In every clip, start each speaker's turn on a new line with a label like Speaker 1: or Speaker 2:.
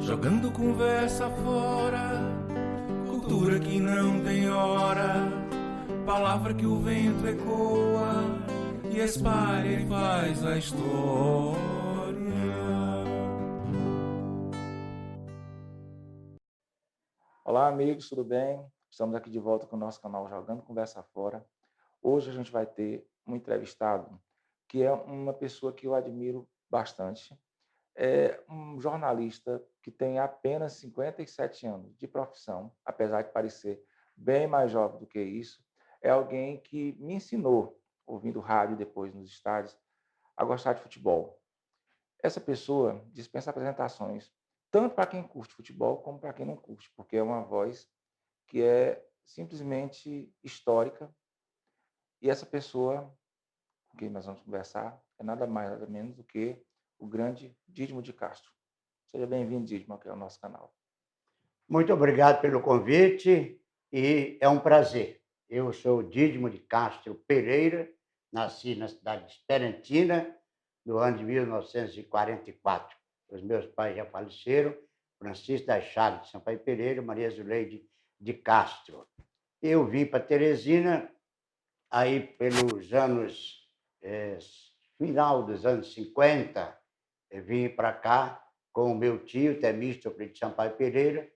Speaker 1: Jogando conversa fora, cultura que não tem hora, palavra que o vento ecoa e espalha e faz a história.
Speaker 2: Olá, amigos, tudo bem? Estamos aqui de volta com o nosso canal Jogando Conversa Fora. Hoje a gente vai ter um entrevistado que é uma pessoa que eu admiro bastante. É um jornalista que tem apenas 57 anos de profissão, apesar de parecer bem mais jovem do que isso. É alguém que me ensinou, ouvindo rádio depois nos estádios, a gostar de futebol. Essa pessoa dispensa apresentações, tanto para quem curte futebol como para quem não curte, porque é uma voz que é simplesmente histórica. E essa pessoa com quem nós vamos conversar é nada mais, nada menos do que o grande Dídimo de Castro. Seja bem-vindo, Dídimo, aqui ao nosso canal.
Speaker 3: Muito obrigado pelo convite e é um prazer. Eu sou Dídimo de Castro Pereira, nasci na cidade de Esperantina, no ano de 1944. Os meus pais já faleceram, Francisco das Chagas de Sampaio Pereira, Maria Zuleide de Castro. Eu vim para Teresina aí pelos anos, final dos anos 50, eu vim para cá com o meu tio, Temístocles de Sampaio Pereira,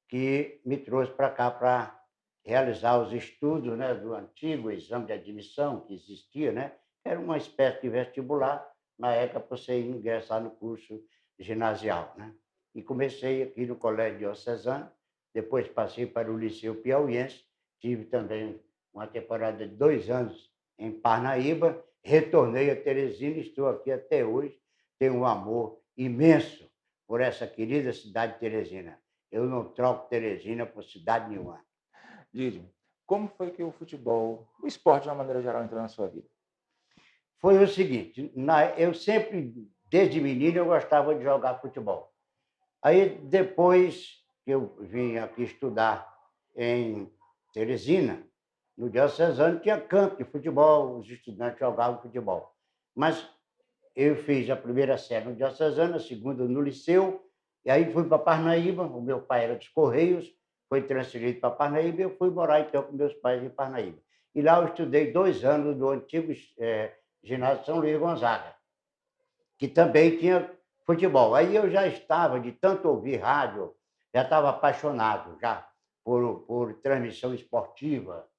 Speaker 3: que me trouxe para cá para realizar os estudos, né, do antigo exame de admissão que existia, né? Era uma espécie de vestibular, na época, para você ingressar no curso ginasial, né? E comecei aqui no Colégio Diocesano, depois passei para o Liceu Piauiense, tive também uma temporada de 2 anos em Parnaíba, retornei a Teresina e estou aqui até hoje, tenho um amor imenso por essa querida cidade de Teresina. Eu não troco Teresina por cidade nenhuma.
Speaker 2: Dídimo, como foi que o futebol, o esporte de uma maneira geral, entrou na sua vida?
Speaker 3: Foi o seguinte, eu sempre, desde menino, eu gostava de jogar futebol. Aí, depois que eu vim aqui estudar em Teresina, no Diocesano, tinha campo de futebol, os estudantes jogavam futebol. Mas eu fiz a primeira série no Diocesano, a segunda no Liceu, e aí fui para Parnaíba, o meu pai era dos Correios, foi transferido para Parnaíba, e eu fui morar então com meus pais em Parnaíba. E lá eu estudei 2 anos no antigo ginásio São Luís Gonzaga, que também tinha futebol. Aí eu já estava, de tanto ouvir rádio, já estava apaixonado já por transmissão esportiva,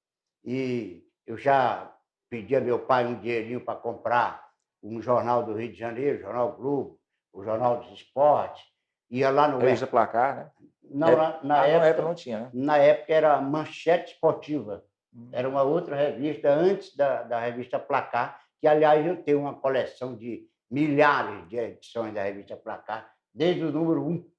Speaker 3: e eu já pedi a meu pai um dinheirinho para comprar um jornal do Rio de Janeiro, o Jornal Globo, o Jornal dos Esportes, ia lá no...
Speaker 2: Revista Placar, né?
Speaker 3: Não, na época
Speaker 2: não tinha, né?
Speaker 3: Na época era Manchete Esportiva. Era uma outra revista antes da revista Placar, que, aliás, eu tenho uma coleção de milhares de edições da revista Placar, desde o número 1,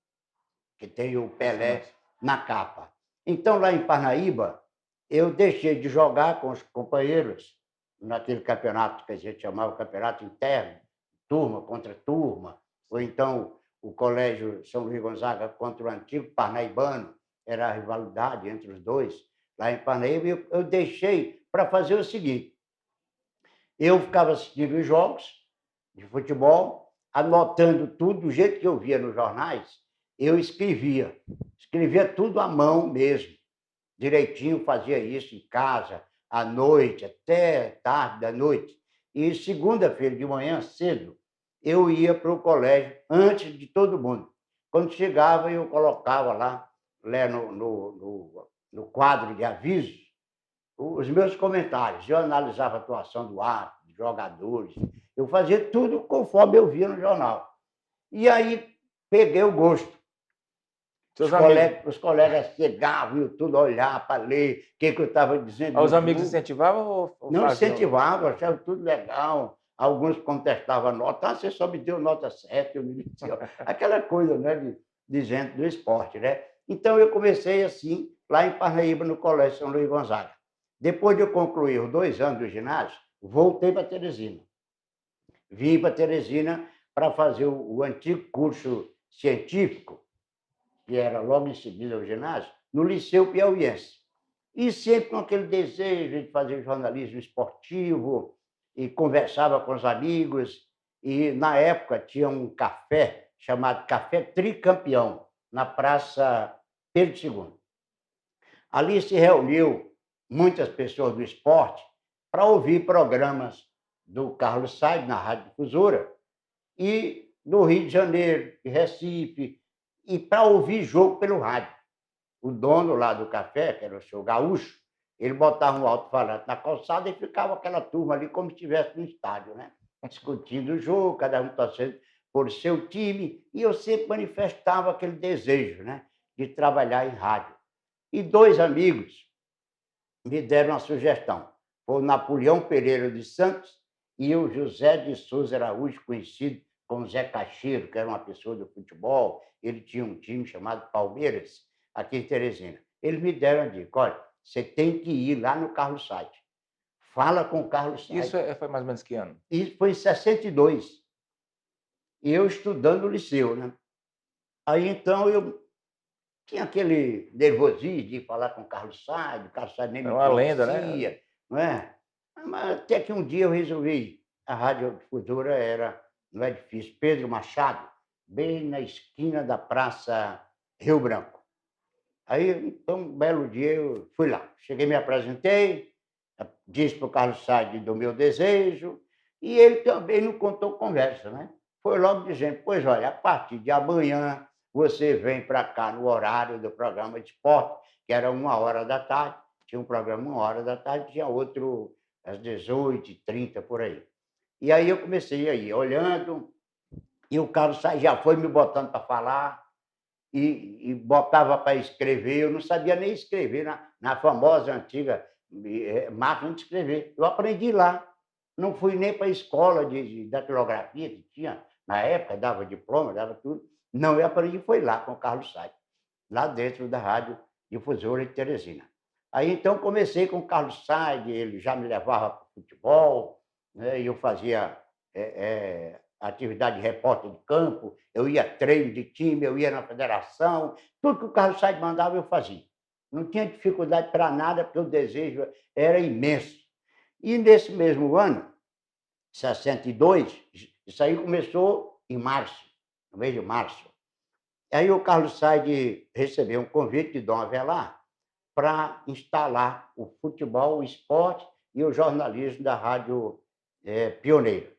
Speaker 3: que tem o Pelé na capa. Então, lá em Parnaíba, eu deixei de jogar com os companheiros naquele campeonato que a gente chamava campeonato interno, turma contra turma, ou então o Colégio São Luís Gonzaga contra o antigo Parnaibano, era a rivalidade entre os dois, lá em Parnaíba. Eu deixei para fazer o seguinte: eu ficava assistindo os jogos de futebol, anotando tudo do jeito que eu via nos jornais, eu escrevia tudo à mão mesmo, direitinho, fazia isso em casa, à noite, até tarde da noite. E segunda-feira de manhã, cedo, eu ia para o colégio antes de todo mundo. Quando chegava, eu colocava lá no quadro de avisos, os meus comentários. Eu analisava a atuação do árbitro, dos jogadores, eu fazia tudo conforme eu via no jornal. E aí peguei o gosto. Os colegas chegavam, tudo olhar para ler o que eu estava dizendo.
Speaker 2: Os amigos incentivavam ou
Speaker 3: não incentivavam, achavam tudo legal. Alguns contestavam a nota. Você só me deu nota 7, eu me disse, aquela coisa, né, de gente do esporte, né? Então eu comecei assim, lá em Parnaíba, no Colégio São Luís Gonzaga. Depois de eu concluir os 2 anos do ginásio, voltei para Teresina. Vim para Teresina para fazer o antigo curso científico, que era logo em seguida ao ginásio, no Liceu Piauiense. E sempre com aquele desejo de fazer jornalismo esportivo, e conversava com os amigos. E, na época, tinha um café chamado Café Tricampeão, na Praça Pedro II. Ali se reuniu muitas pessoas do esporte para ouvir programas do Carlos Said, na Rádio Difusora, e do Rio de Janeiro, de Recife, e para ouvir jogo pelo rádio. O dono lá do café, que era o senhor Gaúcho, ele botava um alto-falante na calçada e ficava aquela turma ali como se estivesse no estádio, né? Discutindo o jogo, cada um torcendo por seu time, e eu sempre manifestava aquele desejo, né, de trabalhar em rádio. E dois amigos me deram uma sugestão. Foi o Napoleão Pereira de Santos e o José de Souza Araújo, conhecido como Zé Cacheiro, que era uma pessoa do futebol. Ele tinha um time chamado Palmeiras, aqui em Teresina. Eles me deram a dica: olha, você tem que ir lá no Carlos Said. Fala com o Carlos Said.
Speaker 2: Isso foi mais ou menos que ano?
Speaker 3: Isso foi em 62. E eu estudando no liceu, né? Aí, então, eu tinha aquele nervosismo de falar com o Carlos Said nem me
Speaker 2: É uma lenda,
Speaker 3: conhecia,
Speaker 2: né?
Speaker 3: não é? Mas até que um dia eu resolvi. A radiodifusora era no edifício Pedro Machado, bem na esquina da Praça Rio Branco. Aí, então, um belo dia eu fui lá. Cheguei, me apresentei, disse para o Carlos Said do meu desejo, e ele também não contou conversa, né? Foi logo dizendo: pois olha, a partir de amanhã você vem para cá no horário do programa de esporte, que era 1h da tarde, tinha um programa 1h da tarde, tinha outro às 18h30, por aí. E aí eu comecei a ir olhando, e o Carlos Said já foi me botando para falar, e botava para escrever. Eu não sabia nem escrever na famosa, antiga máquina de escrever. Eu aprendi lá. Não fui nem para a escola de datilografia que tinha, na época, dava diploma, dava tudo. Não, eu aprendi foi lá com o Carlos Said, lá dentro da Rádio Difusora de Teresina. Aí, então, comecei com o Carlos Said, ele já me levava para o futebol, né, e eu fazia atividade de repórter de campo, eu ia a treino de time, eu ia na federação, tudo que o Carlos Said mandava eu fazia. Não tinha dificuldade para nada, porque o desejo era imenso. E nesse mesmo ano, 62, isso aí começou em março, no mês de março. Aí o Carlos Said recebeu um convite de Dom Avelar para instalar o futebol, o esporte e o jornalismo da Rádio Pioneira.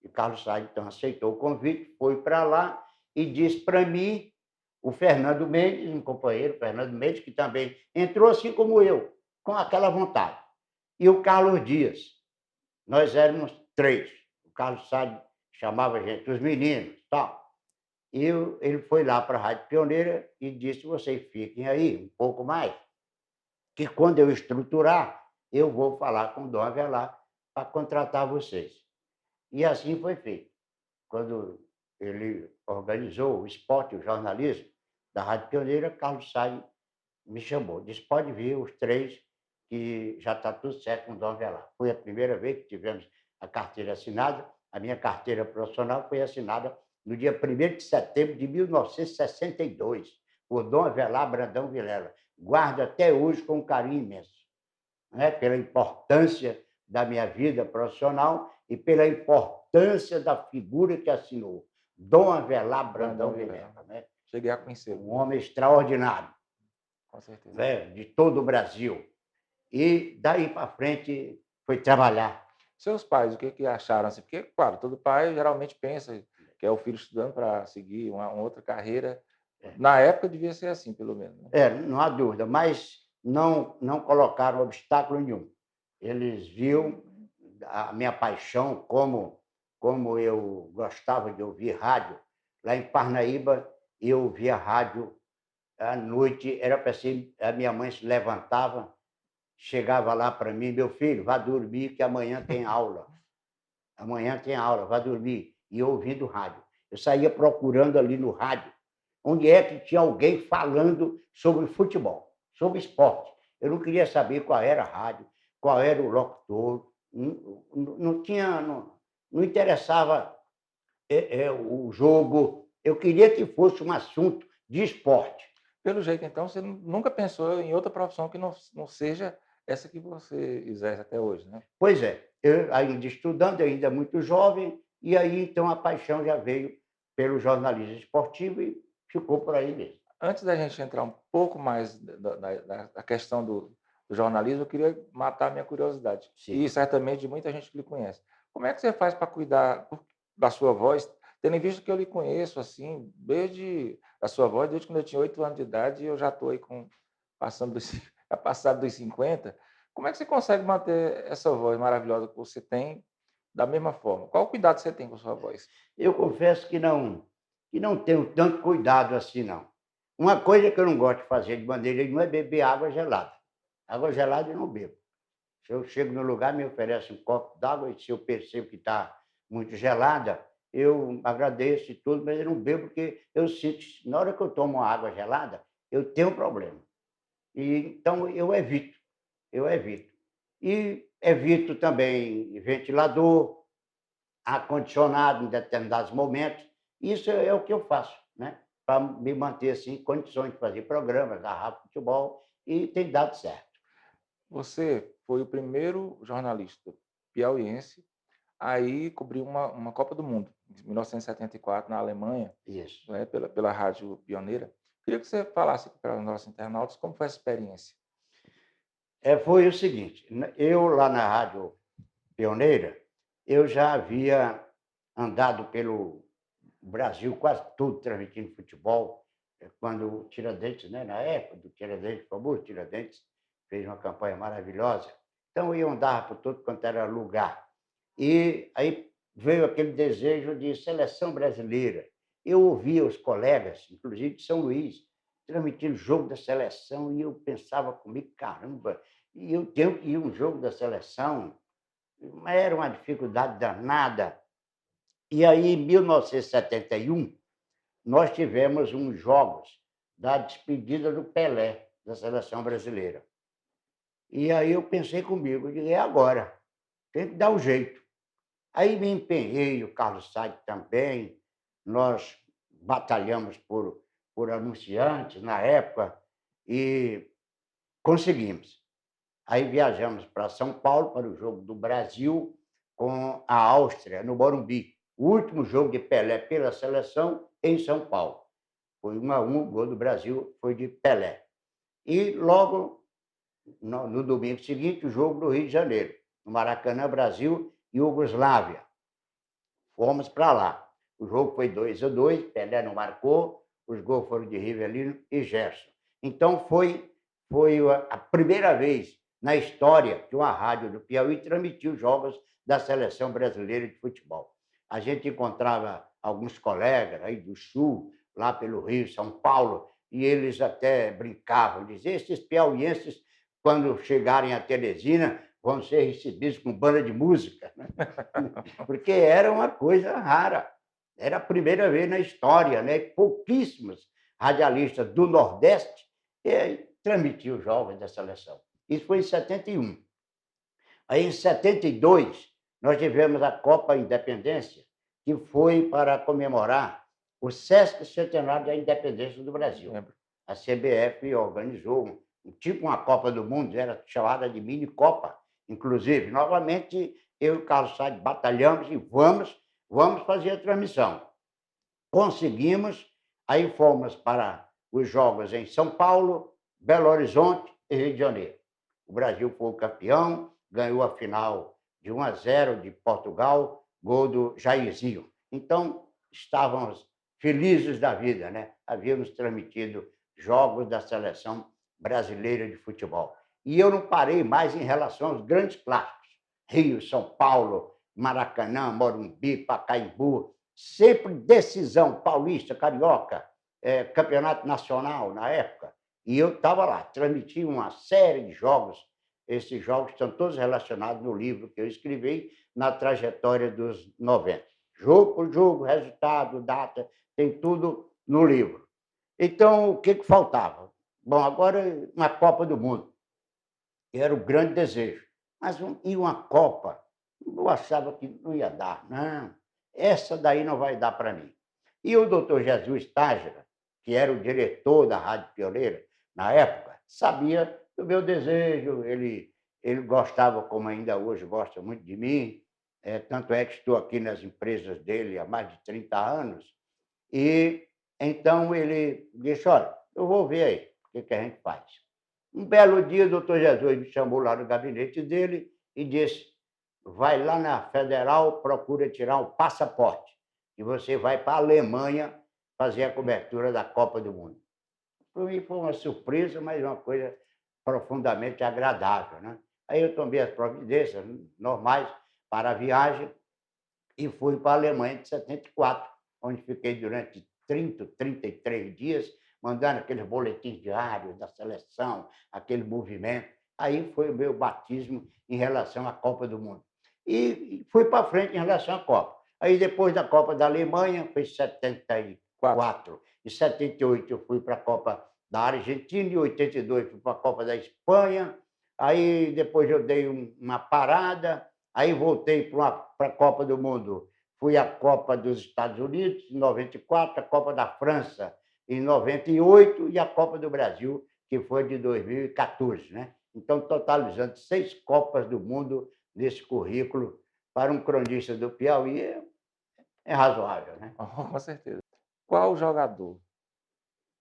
Speaker 3: E Carlos Said, então, aceitou o convite, foi para lá e disse para mim, o Fernando Mendes, um companheiro, Fernando Mendes, que também entrou assim como eu, com aquela vontade. E o Carlos Dias. Nós éramos 3. O Carlos Said chamava a gente, os meninos, tal. E ele foi lá para a Rádio Pioneira e disse: vocês fiquem aí um pouco mais, que quando eu estruturar, eu vou falar com o Dom Avelar para contratar vocês. E assim foi feito. Quando ele organizou o esporte, o jornalismo da Rádio Pioneira, Carlos Said me chamou. Disse: pode vir os 3, que já está tudo certo com o Dom Avelar. Foi a primeira vez que tivemos a carteira assinada. A minha carteira profissional foi assinada no dia 1º de setembro de 1962, por Dom Avelar Brandão Vilela. Guardo até hoje com um carinho imenso, né? Pela importância da minha vida profissional e pela importância da figura que assinou, Dom Avelar Brandão Vilela. Né?
Speaker 2: Cheguei a conhecer.
Speaker 3: Um homem extraordinário.
Speaker 2: Com certeza.
Speaker 3: Né? De todo o Brasil. E daí para frente foi trabalhar.
Speaker 2: Seus pais, o que acharam? Assim? Porque, claro, todo pai geralmente pensa que é o filho estudando para seguir uma outra carreira. Na época devia ser assim, pelo menos. Né?
Speaker 3: Não há dúvida, mas não colocaram obstáculo nenhum. Eles viam a minha paixão, como eu gostava de ouvir rádio. Lá em Parnaíba, eu ouvia rádio à noite, era para ser, a minha mãe se levantava, chegava lá para mim: meu filho, vá dormir que amanhã tem aula. Amanhã tem aula, vá dormir. E eu ouvindo rádio. Eu saía procurando ali no rádio onde é que tinha alguém falando sobre futebol, sobre esporte. Eu não queria saber qual era a rádio, qual era o locutor, não interessava o jogo. Eu queria que fosse um assunto de esporte.
Speaker 2: Pelo jeito, então, você nunca pensou em outra profissão que não seja essa que você exerce até hoje, né?
Speaker 3: Pois é. Eu ainda estudando, ainda muito jovem, e aí, então, a paixão já veio pelo jornalismo esportivo e ficou por aí mesmo.
Speaker 2: Antes da gente entrar um pouco mais da questão do jornalismo, eu queria matar a minha curiosidade,
Speaker 3: Sim.
Speaker 2: e certamente de muita gente que lhe conhece. Como é que você faz para cuidar da sua voz, tendo em vista que eu lhe conheço, assim, desde a sua voz, desde quando eu tinha 8 anos de idade, e eu já estou aí passando dos, já passado dos 50. Como é que você consegue manter essa voz maravilhosa que você tem da mesma forma? Qual o cuidado que você tem com a sua voz?
Speaker 3: Eu confesso que não tenho tanto cuidado assim, não. Uma coisa que eu não gosto de fazer de maneira nenhuma é beber água gelada. Água gelada eu não bebo. Se eu chego no lugar, me oferece um copo d'água e se eu percebo que está muito gelada, eu agradeço e tudo, mas eu não bebo porque eu sinto, na hora que eu tomo uma água gelada, eu tenho um problema. E, então eu evito. E evito também ventilador, ar-condicionado em determinados momentos. Isso é o que eu faço, né? Para me manter assim, em condições de fazer programas, narrar futebol, e tem dado certo.
Speaker 2: Você foi o primeiro jornalista piauiense a ir cobrir uma Copa do Mundo, em 1974, na Alemanha,
Speaker 3: Isso.
Speaker 2: né, pela Rádio Pioneira. Queria que você falasse para os nossos internautas como foi essa experiência.
Speaker 3: Foi o seguinte, eu lá na Rádio Pioneira, eu já havia andado pelo Brasil quase tudo transmitindo futebol, quando o Tiradentes, né, na época do Tiradentes, o famoso Tiradentes, fez uma campanha maravilhosa. Então eu andava por tudo quanto era lugar. E aí veio aquele desejo de seleção brasileira. Eu ouvia os colegas, inclusive de São Luís, transmitindo o jogo da seleção e eu pensava comigo, caramba, e eu tenho que ir a um jogo da seleção. Era uma dificuldade danada. E aí, em 1971, nós tivemos uns jogos da despedida do Pelé, da seleção brasileira. E aí eu pensei comigo, eu digo, é agora, tem que dar um jeito. Aí me empenhei, o Carlos Saad também, nós batalhamos por anunciantes na época e conseguimos. Aí viajamos para São Paulo para o jogo do Brasil com a Áustria, no Morumbi. O último jogo de Pelé pela seleção em São Paulo. Foi 1-1, o gol do Brasil foi de Pelé. E logo no domingo seguinte, o jogo do Rio de Janeiro, no Maracanã, Brasil e Iugoslávia. Fomos para lá. O jogo foi 2-2, Pelé não marcou, os gols foram de Rivelino e Gerson. Então foi a primeira vez na história que uma rádio do Piauí transmitiu jogos da seleção brasileira de futebol. A gente encontrava alguns colegas aí do Sul, lá pelo Rio, São Paulo, e eles até brincavam, diziam, esses piauienses, quando chegarem a Teresina, vão ser recebidos com banda de música, né? Porque era uma coisa rara. Era a primeira vez na história, né? Pouquíssimos radialistas do Nordeste transmitiam os jogos da seleção. Isso foi em 71. Aí, em 72, nós tivemos a Copa Independência, que foi para comemorar o Sesquicentenário da Independência do Brasil. A CBF organizou tipo uma Copa do Mundo, era chamada de mini Copa, inclusive. Novamente, eu e o Carlos Saad batalhamos e vamos fazer a transmissão. Conseguimos, aí fomos para os jogos em São Paulo, Belo Horizonte e Rio de Janeiro. O Brasil foi o campeão, ganhou a final de 1-0 de Portugal, gol do Jairzinho. Então, estávamos felizes da vida, né? Havíamos transmitido jogos da seleção brasileira de futebol. E eu não parei mais em relação aos grandes clássicos. Rio, São Paulo, Maracanã, Morumbi, Pacaembu, sempre decisão paulista, carioca, campeonato nacional na época. E eu estava lá, transmiti uma série de jogos. Esses jogos estão todos relacionados no livro que eu escrevi, na trajetória dos 90. Jogo por jogo, resultado, data, tem tudo no livro. Então, o que faltava? Bom, agora uma Copa do Mundo. Era o grande desejo. Mas e uma Copa? Eu achava que não ia dar. Não, essa daí não vai dar para mim. E o doutor Jesus Tágera, que era o diretor da Rádio Pioneira, na época, sabia do meu desejo, ele gostava, como ainda hoje gosta muito de mim, tanto é que estou aqui nas empresas dele há mais de 30 anos, e então ele disse, olha, eu vou ver aí o que a gente faz. Um belo dia, o doutor Jesus me chamou lá no gabinete dele e disse: vai lá na Federal, procura tirar um passaporte, e você vai para a Alemanha fazer a cobertura da Copa do Mundo. Para mim foi uma surpresa, mas uma coisa profundamente agradável, né? Aí eu tomei as providências normais para a viagem e fui para a Alemanha de 74, onde fiquei durante 33 dias, mandando aqueles boletins diários da seleção, aquele movimento. Aí foi o meu batismo em relação à Copa do Mundo. E fui para frente em relação à Copa. Aí, depois da Copa da Alemanha, foi em 74. Em 78, eu fui para a Copa da Argentina. Em 82, fui para a Copa da Espanha. Aí, depois, eu dei uma parada. Aí, voltei para a Copa do Mundo. Fui à Copa dos Estados Unidos, em 94, a Copa da França, em 98, e a Copa do Brasil, que foi de 2014, né? Então, totalizando 6 Copas do Mundo nesse currículo, para um cronista do Piauí, é razoável, né?
Speaker 2: Oh, com certeza. Qual jogador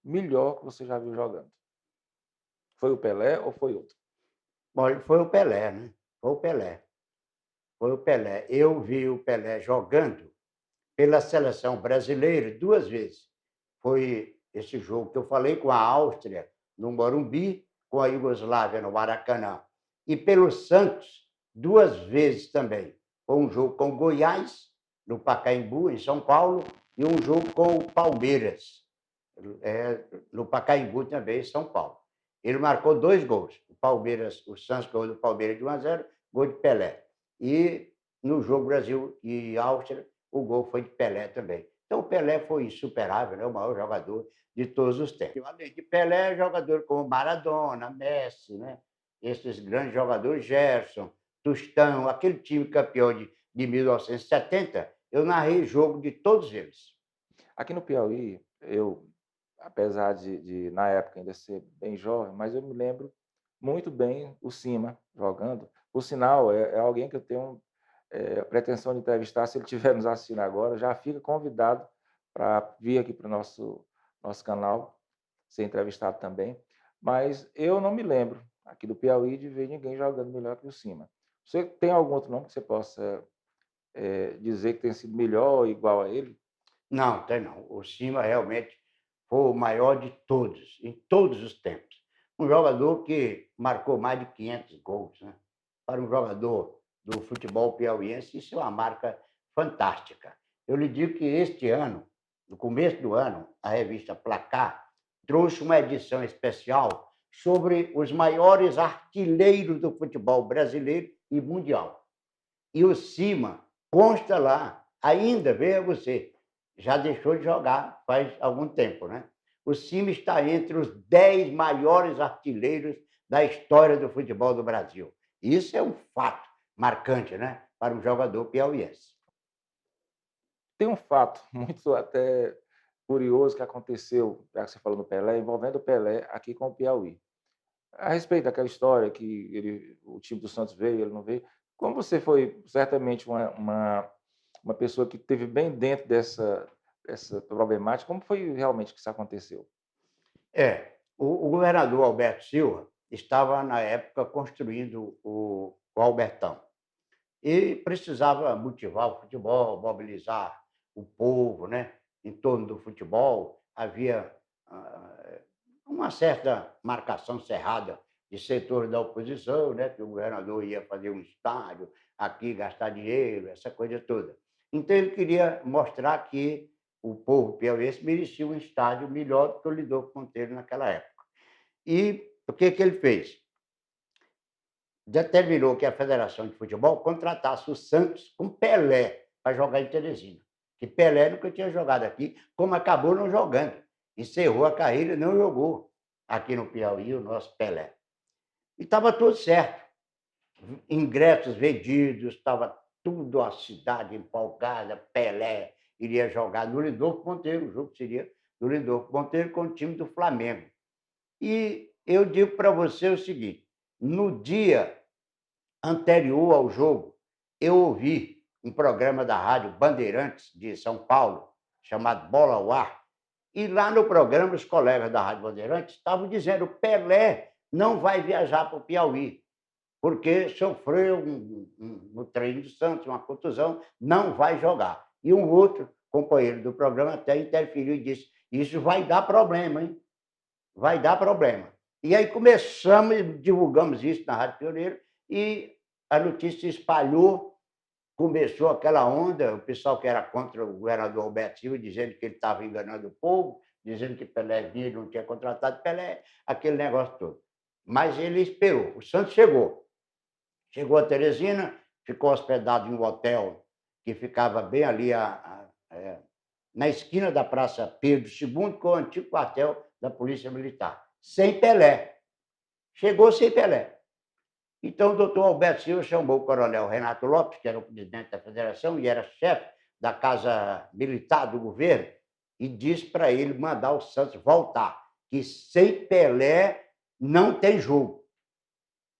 Speaker 2: melhor que você já viu jogando? Foi o Pelé ou foi outro?
Speaker 3: Bom, foi o Pelé, né? Foi o Pelé. Foi o Pelé. Eu vi o Pelé jogando pela seleção brasileira 2 vezes. Foi esse jogo que eu falei com a Áustria, no Morumbi, com a Iugoslávia, no Maracanã. E pelo Santos, 2 vezes também. Foi um jogo com o Goiás, no Pacaembu, em São Paulo, e um jogo com o Palmeiras, no Pacaembu também, em São Paulo. Ele marcou 2 gols. O Santos ganhou do Palmeiras de 1-0, gol de Pelé. E no jogo Brasil e Áustria, o gol foi de Pelé também. Então, o Pelé foi insuperável, né? O maior jogador de todos os tempos. Além de Pelé, jogador como Maradona, Messi, né? Esses grandes jogadores, Gerson, Tostão, aquele time campeão de 1970, eu narrei jogo de todos eles.
Speaker 2: Aqui no Piauí, eu, apesar na época ainda ser bem jovem, mas eu me lembro muito bem o Cima jogando. Por sinal, é alguém que eu tenho pretensão de entrevistar. Se ele estiver nos assistindo agora, já fica convidado para vir aqui para o nosso canal, ser entrevistado também. Mas eu não me lembro, aqui do Piauí, de ver ninguém jogando melhor que o Cima. Você tem algum outro nome que você possa dizer que tenha sido melhor ou igual a ele?
Speaker 3: Não, tem não. O Cima realmente foi o maior de todos, em todos os tempos. Um jogador que marcou mais de 500 gols, né? Para um jogador do futebol piauiense, isso é uma marca fantástica. Eu lhe digo que este ano, no começo do ano, a revista Placar trouxe uma edição especial sobre os maiores artilheiros do futebol brasileiro e mundial. E o Cima consta lá, ainda, veja você, já deixou de jogar faz algum tempo, né? O Cima está entre os 10 maiores artilheiros da história do futebol do Brasil. Isso é um fato marcante, né, para um jogador piauiense.
Speaker 2: Tem um fato muito até curioso que aconteceu, já que você falou no Pelé, envolvendo o Pelé aqui com o Piauí. A respeito daquela história que o time do Santos veio, ele não veio. Como você foi certamente uma pessoa que esteve bem dentro dessa problemática, como foi realmente que isso aconteceu?
Speaker 3: O governador Alberto Silva estava, na época, construindo o Albertão. E precisava motivar o futebol, mobilizar o povo, né, em torno do futebol. Havia uma certa marcação cerrada de setores da oposição, né, que o governador ia fazer um estádio, aqui gastar dinheiro, essa coisa toda. Então, ele queria mostrar que o povo piauiense merecia um estádio melhor do que o Lidolfo Monteiro naquela época. E o que ele fez? Determinou que a Federação de Futebol contratasse o Santos com Pelé para jogar em Teresina. Que Pelé nunca tinha jogado aqui, como acabou não jogando. Encerrou a carreira e não jogou aqui no Piauí o nosso Pelé. E estava tudo certo. Ingressos vendidos, estava tudo a cidade empolgada, Pelé iria jogar no Lidolfo Monteiro, o jogo seria do Lidolfo Monteiro com o time do Flamengo. E eu digo para você o seguinte, no dia anterior ao jogo, eu ouvi um programa da Rádio Bandeirantes de São Paulo, chamado Bola ao Ar, E lá no programa, os colegas da Rádio Bandeirantes estavam dizendo: Pelé não vai viajar para o Piauí, porque sofreu no treino do Santos, uma contusão, não vai jogar. E um outro companheiro do programa até interferiu e disse: isso vai dar problema, hein? Vai dar problema. E aí começamos, divulgamos isso na Rádio Pioneiro e a notícia se espalhou, começou aquela onda, o pessoal que era contra o governador Alberto Silva, dizendo que ele estava enganando o povo, dizendo que Pelé vinha e não tinha contratado Pelé, aquele negócio todo. Mas ele esperou. O Santos chegou a Teresina, ficou hospedado em um hotel que ficava bem ali na esquina da Praça Pedro II, que é o antigo quartel da Polícia Militar, sem Pelé. Chegou sem Pelé. Então, o doutor Alberto Silva chamou o coronel Renato Lopes, que era o presidente da federação e era chefe da Casa Militar do governo, e disse para ele mandar o Santos voltar, que sem Pelé não tem jogo.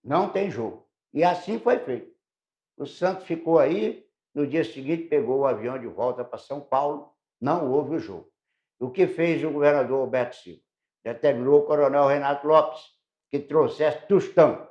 Speaker 3: Não tem jogo. E assim foi feito. O Santos ficou aí, no dia seguinte pegou o avião de volta para São Paulo, não houve o jogo. O que fez o governador Alberto Silva? Determinou o coronel Renato Lopes que trouxesse Tostão.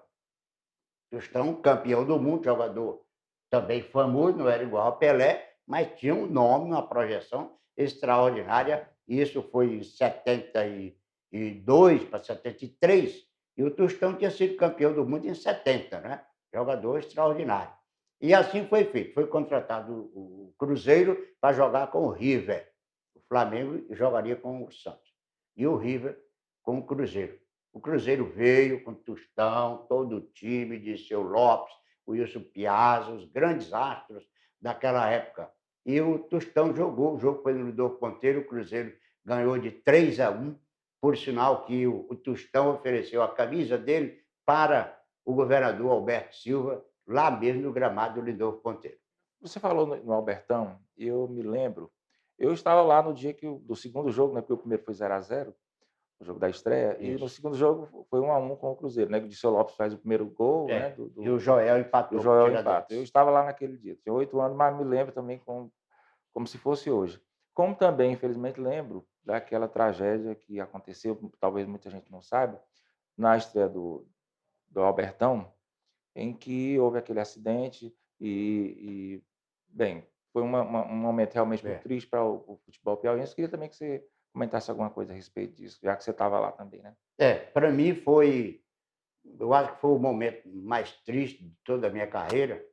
Speaker 3: Tostão, campeão do mundo, jogador também famoso, não era igual a Pelé, mas tinha um nome, uma projeção extraordinária. Isso foi em 72 para 73, e o Tostão tinha sido campeão do mundo em 70, né? Jogador extraordinário. E assim foi feito. Foi contratado o Cruzeiro para jogar com o River. O Flamengo jogaria com o Santos. E o River com o Cruzeiro. O Cruzeiro veio com Tostão, todo o time, Dirceu Lopes, o Wilson Piazza, os grandes astros daquela época. E o Tostão jogou, o jogo foi no Lidolfo Ponteiro, o Cruzeiro ganhou de 3-1, por sinal que o Tostão ofereceu a camisa dele para o governador Alberto Silva, lá mesmo no gramado do Lidolfo Ponteiro.
Speaker 2: Você falou no Albertão, e eu me lembro, eu estava lá no dia do segundo jogo, né, porque o primeiro foi 0-0, o jogo da estreia, e no
Speaker 3: Isso.
Speaker 2: segundo jogo foi 1-1 com o Cruzeiro, né, que o Dirceu Lopes faz o primeiro gol, né,
Speaker 3: E o Joel
Speaker 2: e
Speaker 3: empatou
Speaker 2: o
Speaker 3: com o
Speaker 2: Joel empata. Eu
Speaker 3: Tiradentes.
Speaker 2: estava lá naquele dia, tinha 8 anos, mas me lembro também como se fosse hoje. Como também, infelizmente, lembro daquela tragédia que aconteceu, talvez muita gente não saiba, na estreia do Albertão, em que houve aquele acidente bem, foi um momento realmente muito
Speaker 3: É.
Speaker 2: triste para o futebol piauiense. Queria também que você comentasse alguma coisa a respeito disso, já que você estava lá também, né?
Speaker 3: Para mim eu acho que foi o momento mais triste de toda a minha carreira,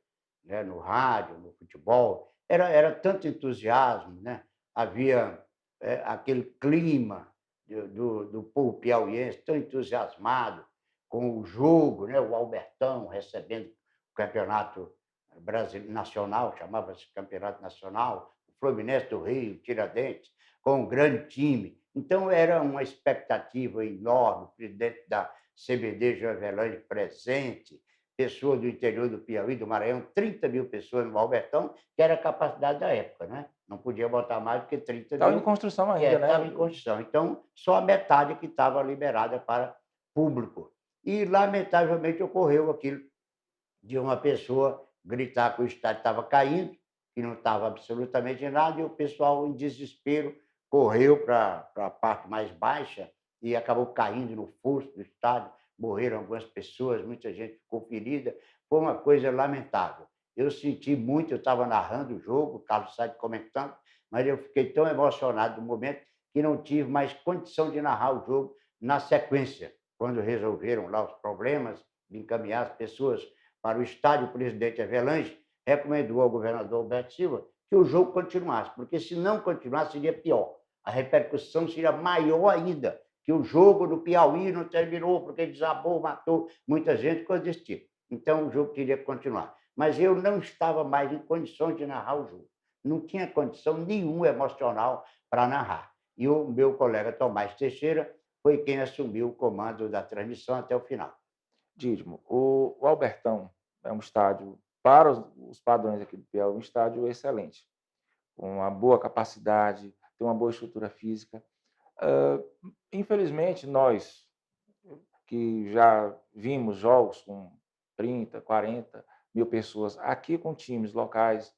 Speaker 3: né, no rádio, no futebol. Era tanto entusiasmo, né? Havia aquele clima do povo piauiense tão entusiasmado com o jogo, né? O Albertão recebendo o campeonato brasileiro nacional, chamava-se Campeonato Nacional, o Fluminense do Rio, o Tiradentes, com um grande time. Então, era uma expectativa enorme, o presidente da CBD, João Avelange, presente, pessoas do interior do Piauí, do Maranhão, 30.000 pessoas no Albertão, que era a capacidade da época, né? Não podia botar mais do que 30
Speaker 2: Estava em
Speaker 3: mil,
Speaker 2: construção
Speaker 3: e
Speaker 2: ainda,
Speaker 3: estava
Speaker 2: né?
Speaker 3: em construção. Então, só a metade que estava liberada para público. E, lamentavelmente, ocorreu aquilo de uma pessoa gritar que o estádio estava caindo, que não estava absolutamente nada, e o pessoal, em desespero, correu para a parte mais baixa e acabou caindo no fosso do estádio. Morreram algumas pessoas, muita gente ficou ferida. Foi uma coisa lamentável. Eu senti muito, eu estava narrando o jogo, o Carlos Sainz comentando, mas eu fiquei tão emocionado no momento que não tive mais condição de narrar o jogo na sequência, quando resolveram lá os problemas de encaminhar as pessoas para o estádio. O presidente Avelange recomendou ao governador Alberto Silva que o jogo continuasse, porque se não continuasse seria pior. A repercussão seria maior ainda, que o jogo no Piauí não terminou porque desabou, matou muita gente, coisa desse tipo. Então o jogo teria que continuar. Mas eu não estava mais em condições de narrar o jogo. Não tinha condição nenhuma emocional para narrar. E o meu colega Tomás Teixeira foi quem assumiu o comando da transmissão até o final.
Speaker 2: Dídimo, o Albertão é um estádio, para os padrões aqui do Piauí, um estádio excelente, com uma boa capacidade, tem uma boa estrutura física. Infelizmente, nós que já vimos jogos com 30, 40 mil pessoas aqui com times locais,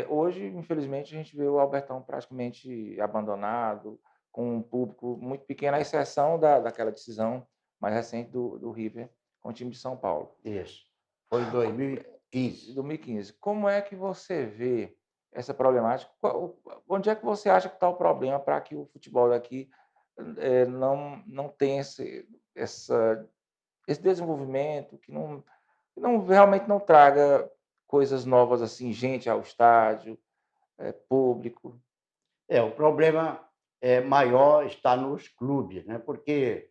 Speaker 2: hoje, infelizmente, a gente vê o Albertão praticamente abandonado, com um público muito pequeno, à exceção daquela decisão mais recente do River com o time de São Paulo.
Speaker 3: Isso. Foi em 2015.
Speaker 2: 2015. Como é que você vê essa problemática? Onde é que você acha que está o problema para que o futebol daqui não tenha esse desenvolvimento, que não realmente não traga coisas novas assim, gente ao estádio, público?
Speaker 3: O problema maior está nos clubes, né? Porque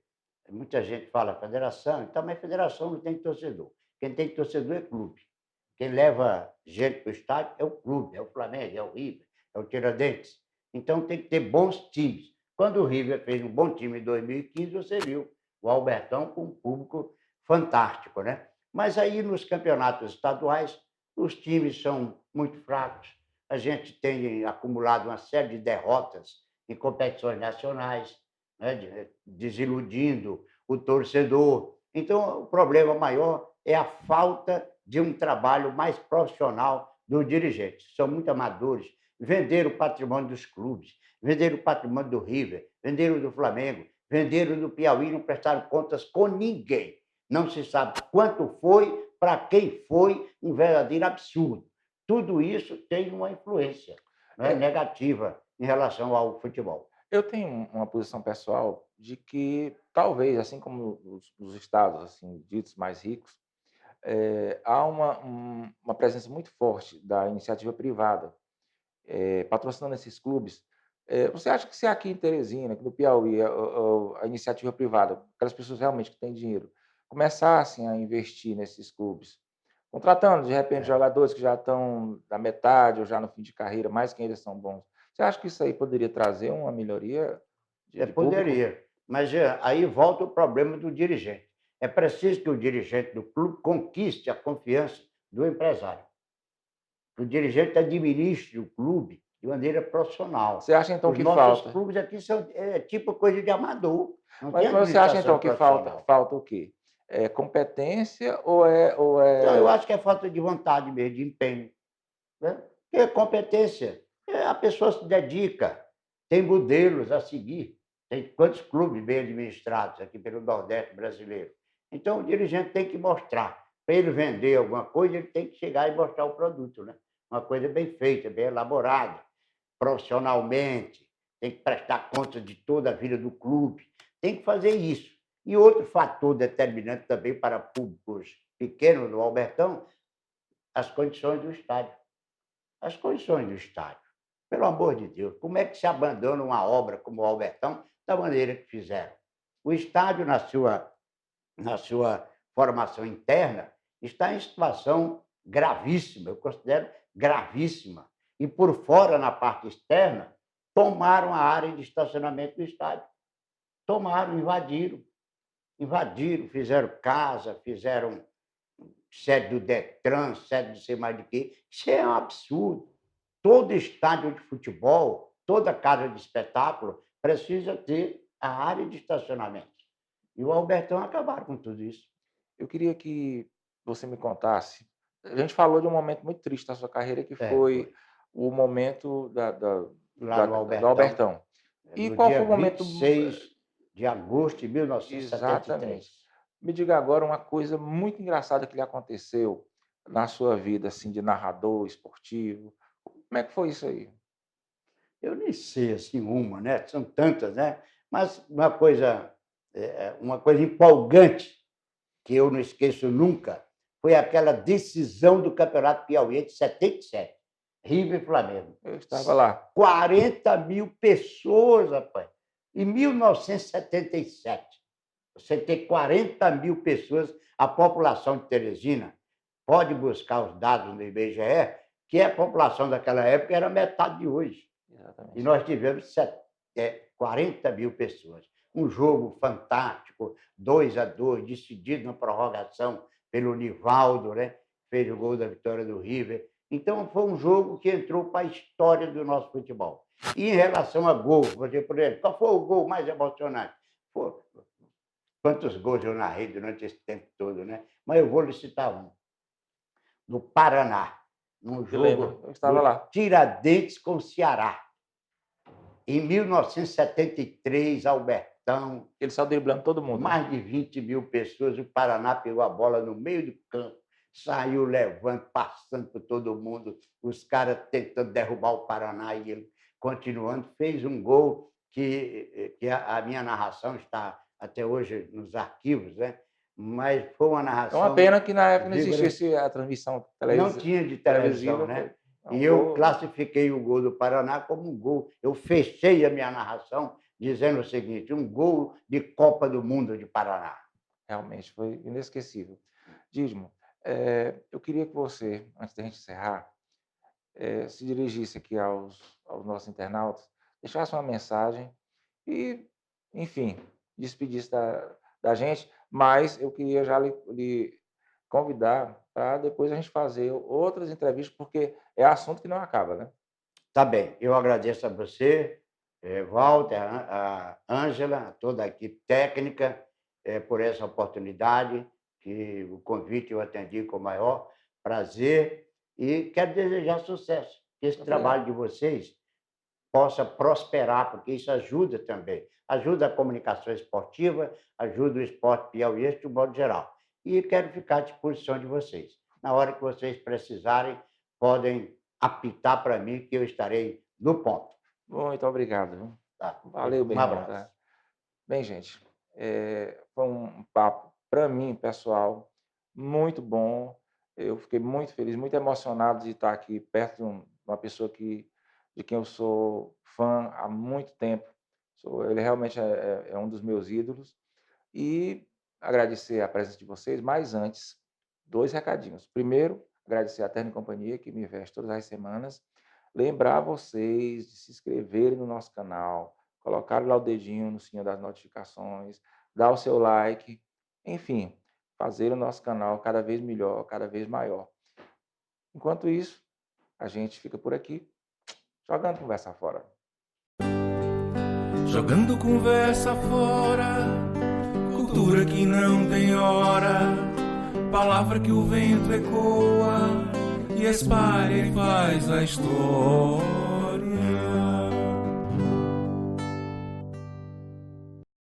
Speaker 3: muita gente fala federação, então, mas federação não tem torcedor. Quem tem torcedor é clube. Quem leva gente para o estádio é o clube, é o Flamengo, é o River, é o Tiradentes. Então tem que ter bons times. Quando o River fez um bom time em 2015, você viu o Albertão com um público fantástico, né? Mas aí nos campeonatos estaduais, os times são muito fracos. A gente tem acumulado uma série de derrotas em competições nacionais, né? Desiludindo o torcedor. Então, o problema maior é a falta de um trabalho mais profissional dos dirigentes. São muito amadores. Venderam o patrimônio dos clubes, venderam o patrimônio do River, venderam do Flamengo, venderam do Piauí, não prestaram contas com ninguém. Não se sabe quanto foi, para quem foi, um verdadeiro absurdo. Tudo isso tem uma influência, né, negativa em relação ao futebol.
Speaker 2: Eu tenho uma posição pessoal de que talvez, assim como os estados assim ditos mais ricos, há uma presença muito forte da iniciativa privada, patrocinando esses clubes. Você acha que se aqui em Teresina, aqui no Piauí, a iniciativa privada, aquelas pessoas realmente que têm dinheiro, começassem a investir nesses clubes, contratando, de repente, jogadores que já estão na metade ou já no fim de carreira, mas que ainda são bons, você acha que isso aí poderia trazer uma melhoria de público?
Speaker 3: Poderia, mas aí volta o problema do dirigente. É preciso que o dirigente do clube conquiste a confiança do empresário. O dirigente administre o clube de maneira profissional.
Speaker 2: Você acha, então,
Speaker 3: Os
Speaker 2: que
Speaker 3: nossos
Speaker 2: falta?
Speaker 3: clubes aqui são tipo coisa de amador. Não
Speaker 2: Mas
Speaker 3: tem
Speaker 2: você acha, então,
Speaker 3: administração
Speaker 2: que
Speaker 3: profissional.
Speaker 2: falta o quê? Competência ou
Speaker 3: Não, eu acho que é falta de vontade mesmo, de empenho, né? Porque competência, a pessoa se dedica, tem modelos a seguir. Tem quantos clubes bem administrados aqui pelo Nordeste brasileiro? Então, o dirigente tem que mostrar. Para ele vender alguma coisa, ele tem que chegar e mostrar o produto, né? Uma coisa bem feita, bem elaborada, profissionalmente, tem que prestar conta de toda a vida do clube, tem que fazer isso. E outro fator determinante também para públicos pequenos do Albertão, as condições do estádio. As condições do estádio. Pelo amor de Deus, como é que se abandona uma obra como o Albertão da maneira que fizeram? O estádio, na sua formação interna, está em situação gravíssima, eu considero gravíssima. E por fora, na parte externa, tomaram a área de estacionamento do estádio. Tomaram, invadiram, fizeram casa, fizeram sede do Detran, sede de sei mais de quê. Isso é um absurdo. Todo estádio de futebol, toda casa de espetáculo precisa ter a área de estacionamento. E o Albertão acabaram com tudo isso.
Speaker 2: Eu queria que você me contasse. A gente falou de um momento muito triste da sua carreira, que foi o momento
Speaker 3: Lá no
Speaker 2: do
Speaker 3: Albertão.
Speaker 2: Albertão. E
Speaker 3: No
Speaker 2: qual
Speaker 3: dia
Speaker 2: foi o momento?
Speaker 3: 26 de agosto de 1973.
Speaker 2: Exatamente. Me diga agora uma coisa muito engraçada que lhe aconteceu na sua vida, assim, de narrador esportivo. Como é que foi isso aí?
Speaker 3: Eu nem sei assim uma, né? São tantas, né? Mas uma coisa empolgante que eu não esqueço nunca foi aquela decisão do Campeonato Piauí de 77, River e Flamengo.
Speaker 2: Eu estava lá.
Speaker 3: 40 mil pessoas, rapaz. Em 1977, você ter 40 mil pessoas, a população de Teresina, pode buscar os dados no IBGE, que a população daquela época era metade de hoje.
Speaker 2: Exatamente.
Speaker 3: E nós tivemos 40 mil pessoas. Um jogo fantástico, 2-2, decidido na prorrogação pelo Nivaldo, né? Fez o gol da vitória do River. Então, foi um jogo que entrou para a história do nosso futebol. E em relação a gol, você, por exemplo, qual foi o gol mais emocionante? Pô, quantos gols eu narrei durante esse tempo todo, né? Mas eu vou lhe citar um. No Paraná, num jogo
Speaker 2: Eu estava lá.
Speaker 3: Tiradentes com o Ceará. Em 1973, Albertão,
Speaker 2: Ele saiu driblando todo mundo.
Speaker 3: mais de 20 mil pessoas, o Paraná pegou a bola no meio do campo, saiu levando, passando por todo mundo, os caras tentando derrubar o Paraná e ele continuando, fez um gol que a minha narração está até hoje nos arquivos, né? Mas foi uma
Speaker 2: É
Speaker 3: narração...
Speaker 2: uma pena que na época não
Speaker 3: vigorosa.
Speaker 2: existisse a transmissão
Speaker 3: Não tinha de televisão, né? E eu classifiquei o gol do Paraná como um gol. Eu fechei a minha narração dizendo o seguinte: um gol de Copa do Mundo de Paraná.
Speaker 2: Realmente, foi inesquecível. Dídimo, eu queria que você, antes da gente encerrar, se dirigisse aqui aos nossos internautas, deixasse uma mensagem e, enfim, despedisse da gente, mas eu queria já lhe convidar para depois a gente fazer outras entrevistas, porque é assunto que não acaba, né?
Speaker 3: Tá bem, eu agradeço a você, Walter, a Ângela, a toda a equipe técnica, por essa oportunidade, que o convite eu atendi com o maior prazer e quero desejar sucesso, que esse trabalho de vocês possa prosperar, porque isso ajuda também. Ajuda a comunicação esportiva, ajuda o esporte piauiense de um modo geral. E quero ficar à disposição de vocês. Na hora que vocês precisarem, podem apitar para mim, que eu estarei no ponto.
Speaker 2: Muito obrigado. Viu?
Speaker 3: Tá?
Speaker 2: Valeu, meu
Speaker 3: Um
Speaker 2: irmão.
Speaker 3: abraço.
Speaker 2: Tá? Bem, gente, foi um papo, para mim, pessoal, muito bom. Eu fiquei muito feliz, muito emocionado de estar aqui perto de uma pessoa de quem eu sou fã há muito tempo. Ele realmente é um dos meus ídolos. E agradecer a presença de vocês, mas antes, 2 recadinhos. Primeiro, agradecer a Terno e Companhia, que me veste todas as semanas. Lembrar vocês de se inscreverem no nosso canal, colocarem lá o dedinho no sininho das notificações, dar o seu like, enfim, fazer o nosso canal cada vez melhor, cada vez maior. Enquanto isso, a gente fica por aqui, jogando conversa fora.
Speaker 1: Jogando conversa fora, cultura que não tem hora, palavra que o vento ecoa e espalha e faz a história.